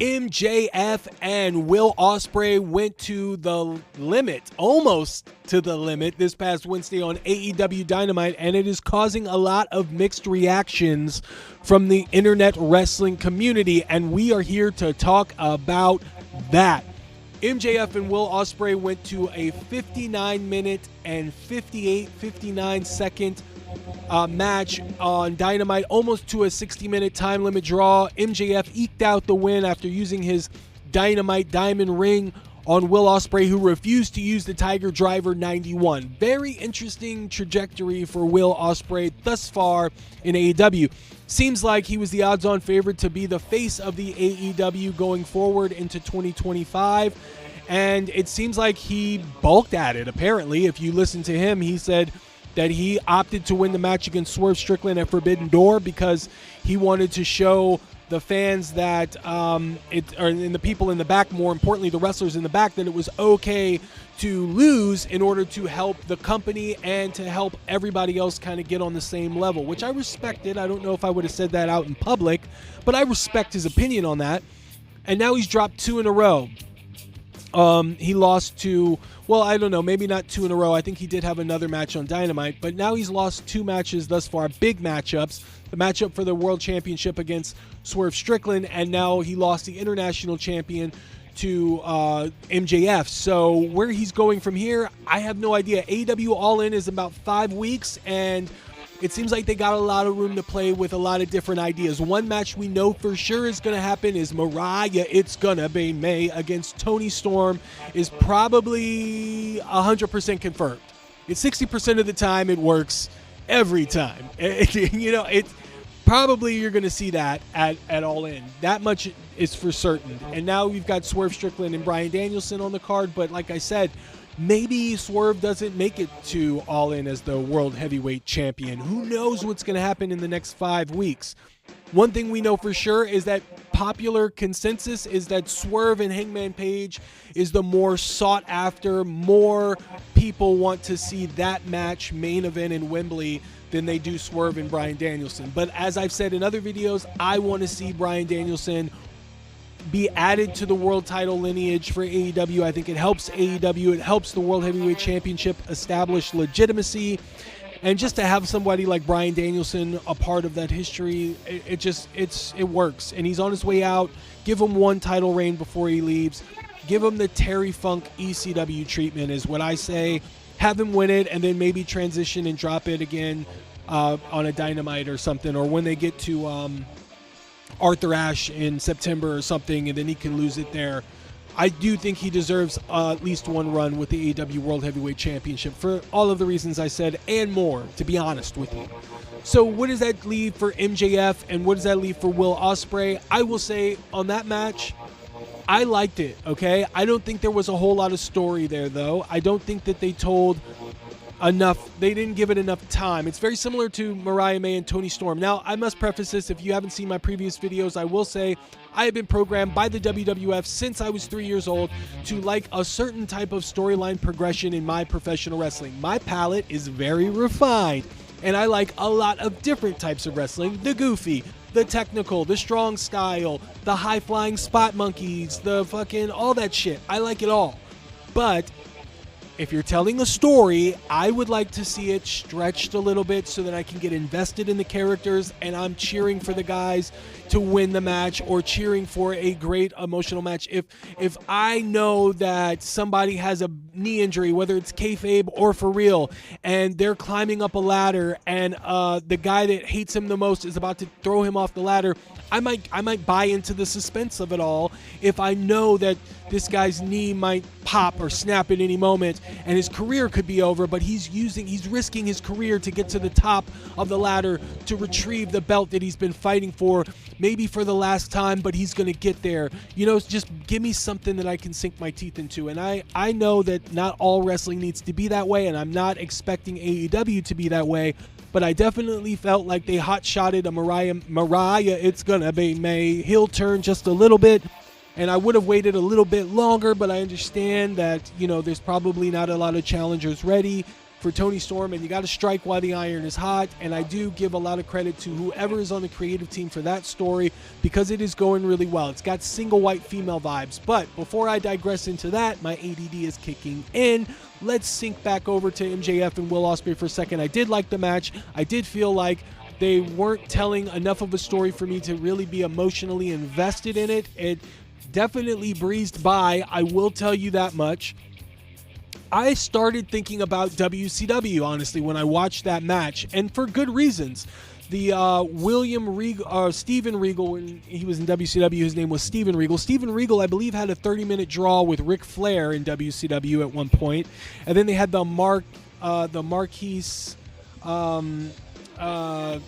MJF and Will Ospreay went to the limit, almost to the limit, this past Wednesday on AEW Dynamite, and it is causing a lot of mixed reactions from the internet wrestling community, and we are here to talk about that. MJF and Will Ospreay went to a 59-minute and 59-second match on Dynamite, almost to a 60-minute time limit draw. MJF eked out the win after using his Dynamite Diamond Ring on Will Ospreay, who refused to use the Tiger Driver 91. Very interesting trajectory for Will Ospreay thus far in AEW. Seems like he was the odds-on favorite to be the face of the AEW going forward into 2025, and it seems like he bulked at it, apparently. If you listen to him, he said that he opted to win the match against Swerve Strickland at Forbidden Door because he wanted to show the fans that, and the people in the back, more importantly the wrestlers in the back, that it was okay to lose in order to help the company and to help everybody else kind of get on the same level, which I respected. I don't know if I would have said that out in public, but I respect his opinion on that. And now he's dropped 2 in a row. He lost to, well, I don't know, maybe not 2 in a row. I think he did have another match on Dynamite, but now he's lost 2 matches thus far, big matchups. The matchup for the World Championship against Swerve Strickland, and now he lost the International Champion to MJF. So where he's going from here, I have no idea. AEW All In is about 5 weeks, and it seems like they got a lot of room to play with a lot of different ideas. One match we know for sure is going to happen is Mariah It's Gonna Be May against Toni Storm is probably 100% confirmed. It's 60% of the time it works every time. It's probably you're going to see that at All In. That much is for certain. And now we've got Swerve Strickland and Bryan Danielson on the card, but like I said, maybe Swerve doesn't make it to All In as the World Heavyweight Champion. Who knows what's going to happen in the next 5 weeks? One thing we know for sure is that popular consensus is that Swerve and Hangman Page is the more sought after. More people want to see that match main event in Wembley than they do Swerve and Bryan Danielson. But as I've said in other videos, I want to see Bryan Danielson be added to the world title lineage for AEW. I think it helps AEW. It helps the World Heavyweight Championship establish legitimacy. And just to have somebody like Bryan Danielson a part of that history, it works. And he's on his way out. Give him one title reign before he leaves. Give him the Terry Funk ECW treatment is what I say. Have him win it and then maybe transition and drop it again on a Dynamite or something. Or when they get to Arthur Ashe in September or something, and then he can lose it there. I do think he deserves at least one run with the AEW World Heavyweight Championship for all of the reasons I said and more, to be honest with you. So what does that leave for MJF and what does that leave for Will Ospreay? I will say on that match, I liked it, okay? I don't think there was a whole lot of story there, though. I don't think that they told enough. They didn't give it enough time. It's very similar to Mariah May and Toni Storm. Now, I must preface this. If you haven't seen my previous videos, I will say I have been programmed by the WWF since I was 3 years old to like a certain type of storyline progression in my professional wrestling. My palate is very refined, and I like a lot of different types of wrestling. The goofy, the technical, the strong style, the high-flying spot monkeys, the fucking all that shit. I like it all. But if you're telling a story, I would like to see it stretched a little bit so that I can get invested in the characters and I'm cheering for the guys to win the match or cheering for a great emotional match. If I know that somebody has a knee injury, whether it's kayfabe or for real, and they're climbing up a ladder and the guy that hates him the most is about to throw him off the ladder, I might buy into the suspense of it all if I know that this guy's knee might pop or snap at any moment and his career could be over, but he's risking his career to get to the top of the ladder to retrieve the belt that he's been fighting for, maybe for the last time, but he's going to get there. You know, just give me something that I can sink my teeth into. And I know that not all wrestling needs to be that way, and I'm not expecting AEW to be that way, but I definitely felt like they hot-shotted a Mariah It's Gonna Be May heel turn just a little bit, and I would have waited a little bit longer, but I understand that, you know, there's probably not a lot of challengers ready for Tony Storm, and you got to strike while the iron is hot. And I do give a lot of credit to whoever is on the creative team for that story, because it is going really well. It's got single white female vibes. But before I digress into that, my ADD is kicking in. Let's sync back over to MJF and Will Ospreay for a second. I did like the match. I did feel like they weren't telling enough of a story for me to really be emotionally invested in it. It definitely breezed by, I will tell you that much. I started thinking about WCW, honestly, when I watched that match, and for good reasons. The Steven Regal, when he was in WCW, his name was Steven Regal. Steven Regal, I believe, had a 30-minute draw with Ric Flair in WCW at one point, and then they had the Marquise what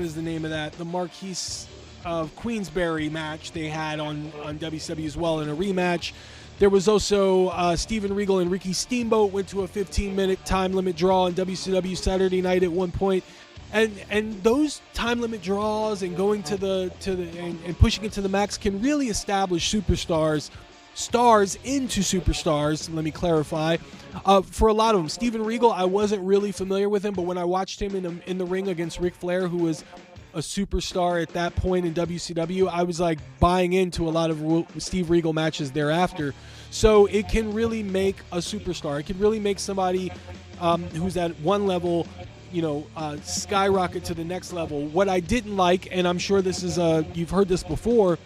is the name of that? The Marquise of Queensberry match they had on WCW as well in a rematch. There was also Steven Regal and Ricky Steamboat went to a 15-minute time limit draw on WCW Saturday night at one point. And those time limit draws and going to the pushing it to the max can really establish stars into superstars, let me clarify. For a lot of them, Steven Regal, I wasn't really familiar with him, but when I watched him in the ring against Ric Flair, who was a superstar at that point in WCW, I was like buying into a lot of Steve Regal matches thereafter. So it can really make a superstar. It can really make somebody who's at one level, skyrocket to the next level. What I didn't like, and I'm sure this is you've heard this before,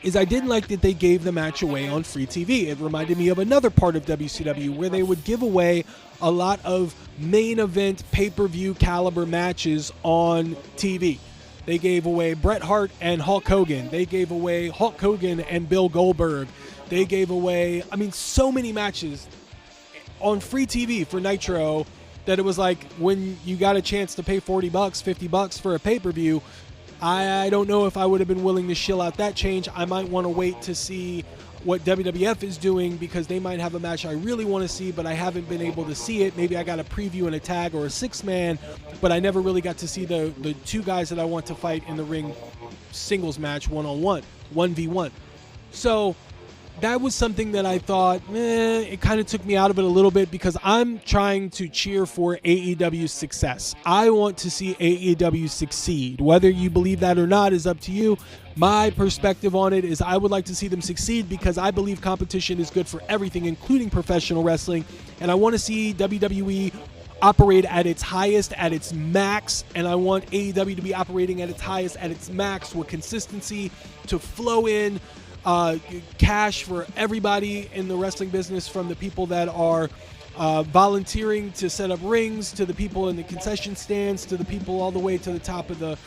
is I didn't like that they gave the match away on free TV. It reminded me of another part of WCW where they would give away a lot of main event pay-per-view caliber matches on TV. They gave away Bret Hart and Hulk Hogan. They gave away Hulk Hogan and Bill Goldberg. They gave away, so many matches on free TV for Nitro that it was like, when you got a chance to pay $40, $50 for a pay-per-view, I don't know if I would have been willing to shill out that change. I might want to wait to see what WWF is doing, because they might have a match I really want to see, but I haven't been able to see it. Maybe I got a preview and a tag or a six-man, but I never really got to see the two guys that I want to fight in the ring singles match, one-on-one, 1v1. So that was something that I thought, it kind of took me out of it a little bit, because I'm trying to cheer for AEW's success. I want to see AEW succeed. Whether you believe that or not is up to you. My perspective on it is I would like to see them succeed, because I believe competition is good for everything, including professional wrestling. And I want to see WWE operate at its highest, at its max, and I want AEW to be operating at its highest, at its max, with consistency to flow in cash for everybody in the wrestling business, from the people that are volunteering to set up rings, to the people in the concession stands, to the people all the way to the top of the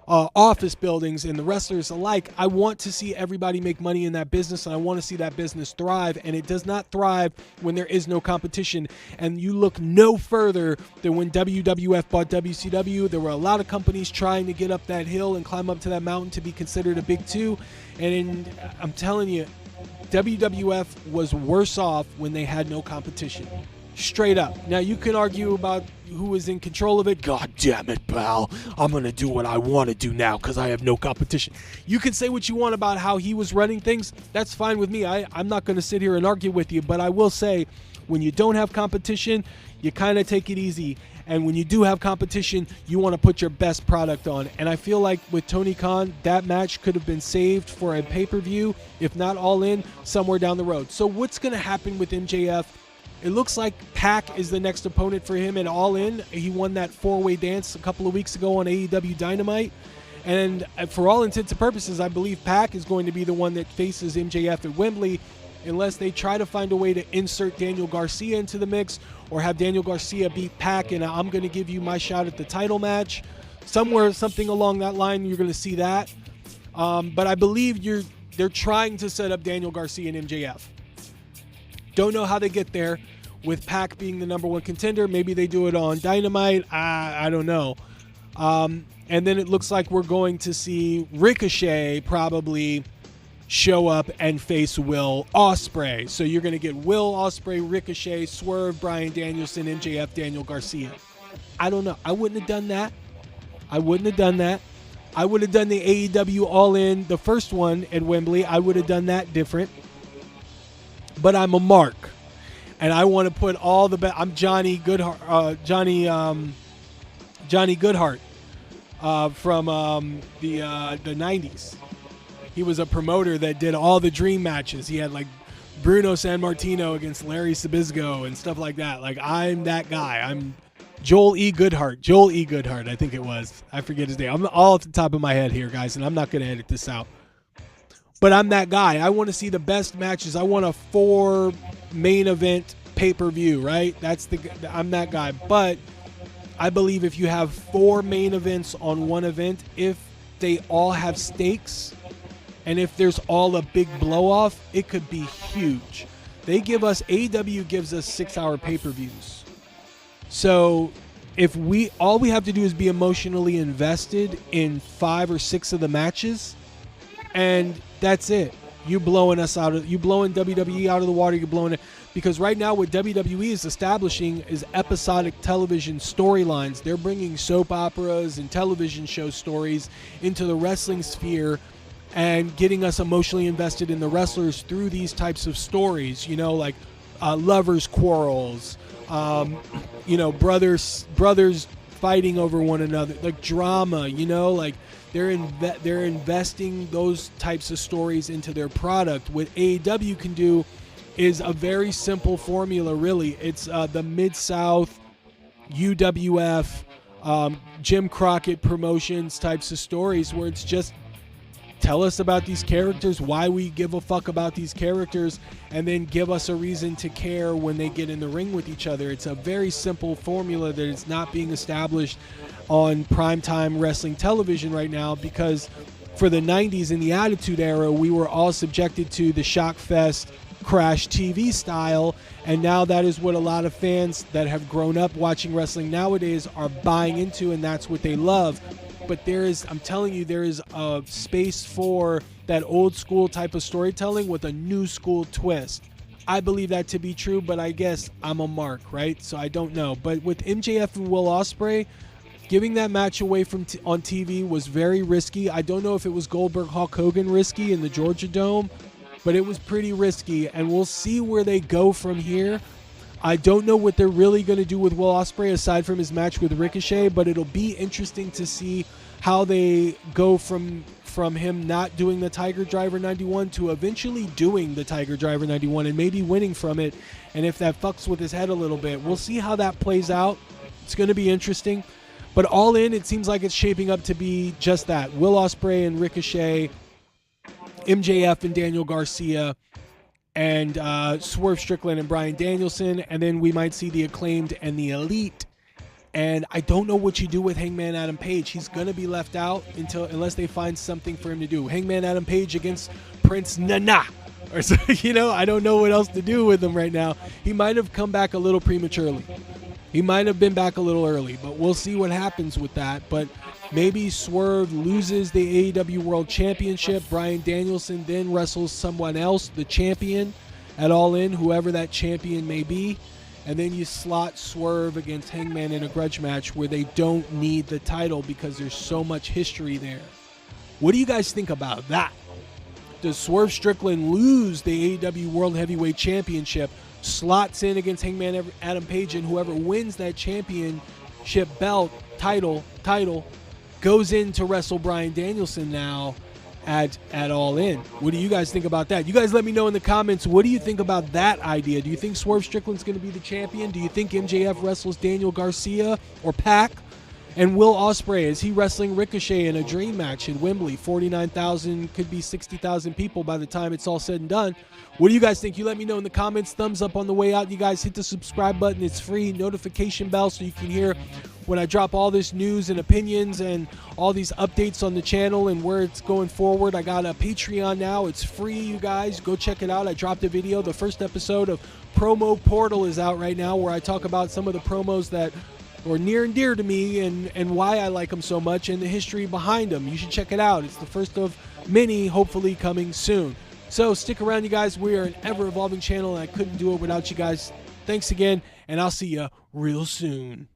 office buildings, and the wrestlers alike. I want to see everybody make money in that business, and I want to see that business thrive, and it does not thrive when there is no competition. And you look no further than when WWF bought WCW. There were a lot of companies trying to get up that hill and climb up to that mountain to be considered a big two, and I'm telling you, WWF was worse off when they had no competition. Straight up. Now, you can argue about who was in control of it. God damn it, pal. I'm going to do what I want to do now because I have no competition. You can say what you want about how he was running things. That's fine with me. I'm not going to sit here and argue with you, but I will say, when you don't have competition, you kind of take it easy. And when you do have competition, you want to put your best product on. And I feel like with Tony Khan, that match could have been saved for a pay-per-view, if not All In, somewhere down the road. So what's going to happen with MJF? It looks like Pac is the next opponent for him at All In. He won that four-way dance a couple of weeks ago on AEW Dynamite. And for all intents and purposes, I believe Pac is going to be the one that faces MJF at Wembley, unless they try to find a way to insert Daniel Garcia into the mix, or have Daniel Garcia beat Pac, and I'm going to give you my shot at the title match. Something along that line, you're going to see that. But I believe they're trying to set up Daniel Garcia and MJF. Don't know how they get there with Pac being the number one contender. Maybe they do it on Dynamite. I don't know. And then it looks like we're going to see Ricochet probably show up and face Will Ospreay. So you're going to get Will Ospreay, Ricochet, Swerve, Bryan Danielson, MJF, Daniel Garcia. I don't know. I wouldn't have done that. I would have done the AEW All In, the first one at Wembley. I would have done that different. but I'm a mark. And I want to put all the I'm Johnny Goodhart, Johnny Goodhart from the 90s. He was a promoter that did all the dream matches. He had like Bruno Sammartino against Larry Sabizgo and stuff like that. Like, I'm that guy. I'm Joel E. Goodhart, I think it was. I forget his name. I'm all at the top of my head here, guys, and I'm not going to edit this out. But I'm that guy. I want to see the best matches. I want a 4 main event pay-per-view, right? I'm that guy. But I believe if you have 4 main events on one event, if they all have stakes, and if there's all a big blow-off, it could be huge. AEW gives us 6-hour pay-per-views. So if all we have to do is be emotionally invested in 5 or 6 of the matches, and that's it. You blowing WWE out of the water. You're blowing it, because right now what WWE is establishing is episodic television storylines. They're bringing soap operas and television show stories into the wrestling sphere and getting us emotionally invested in the wrestlers through these types of stories. You know, like lovers' quarrels, brothers fighting over one another, like drama. You know, like they're investing those types of stories into their product. What AEW can do is a very simple formula, really. It's the Mid-South, UWF, Jim Crockett Promotions types of stories, where it's just tell us about these characters, why we give a fuck about these characters, and then give us a reason to care when they get in the ring with each other. It's a very simple formula that is not being established on primetime wrestling television right now, because for the 90s in the Attitude Era, we were all subjected to the Shockfest Crash TV style, and now that is what a lot of fans that have grown up watching wrestling nowadays are buying into, and that's what they love. But I'm telling you, there is a space for that old school type of storytelling with a new school twist. I believe that to be true, but I guess I'm a mark, right? So I don't know. But with MJF and Will Ospreay, giving that match away on TV was very risky. I don't know if it was Goldberg Hulk Hogan risky in the Georgia Dome, but it was pretty risky, and we'll see where they go from here. I don't know what they're really going to do with Will Ospreay aside from his match with Ricochet, but it'll be interesting to see how they go from him not doing the Tiger Driver 91 to eventually doing the Tiger Driver 91 and maybe winning from it. And if that fucks with his head a little bit, we'll see how that plays out. It's going to be interesting. But All In, it seems like it's shaping up to be just that. Will Ospreay and Ricochet, MJF and Daniel Garcia, and Swerve Strickland and Bryan Danielson, and then we might see the Acclaimed and the Elite. And I don't know what you do with Hangman Adam Page. He's going to be left out unless they find something for him to do. Hangman Adam Page against Prince Nana. Or so, I don't know what else to do with him right now. He might have come back a little prematurely. He might have been back a little early, but we'll see what happens with that. But maybe Swerve loses the AEW World Championship. Bryan Danielson then wrestles someone else, the champion, at All In, whoever that champion may be. And then you slot Swerve against Hangman in a grudge match where they don't need the title because there's so much history there. What do you guys think about that? Does Swerve Strickland lose the AEW World Heavyweight Championship, slots in against Hangman Adam Page, and whoever wins that championship belt, title, goes in to wrestle Bryan Danielson now at All In? What do you guys think about that? You guys let me know in the comments. What do you think about that idea? Do you think Swerve Strickland's going to be the champion? Do you think MJF wrestles Daniel Garcia or Pac? And Will Ospreay, is he wrestling Ricochet in a dream match in Wembley? 49,000, could be 60,000 people by the time it's all said and done. What do you guys think? You let me know in the comments. Thumbs up on the way out. You guys hit the subscribe button. It's free. Notification bell so you can hear when I drop all this news and opinions and all these updates on the channel and where it's going forward. I got a Patreon now. It's free, you guys. Go check it out. I dropped a video. The first episode of Promo Portal is out right now, where I talk about some of the promos that are near and dear to me and why I like them so much and the history behind them. You should check it out. It's the first of many, hopefully coming soon. So stick around, you guys. We are an ever-evolving channel, and I couldn't do it without you guys. Thanks again, and I'll see you real soon.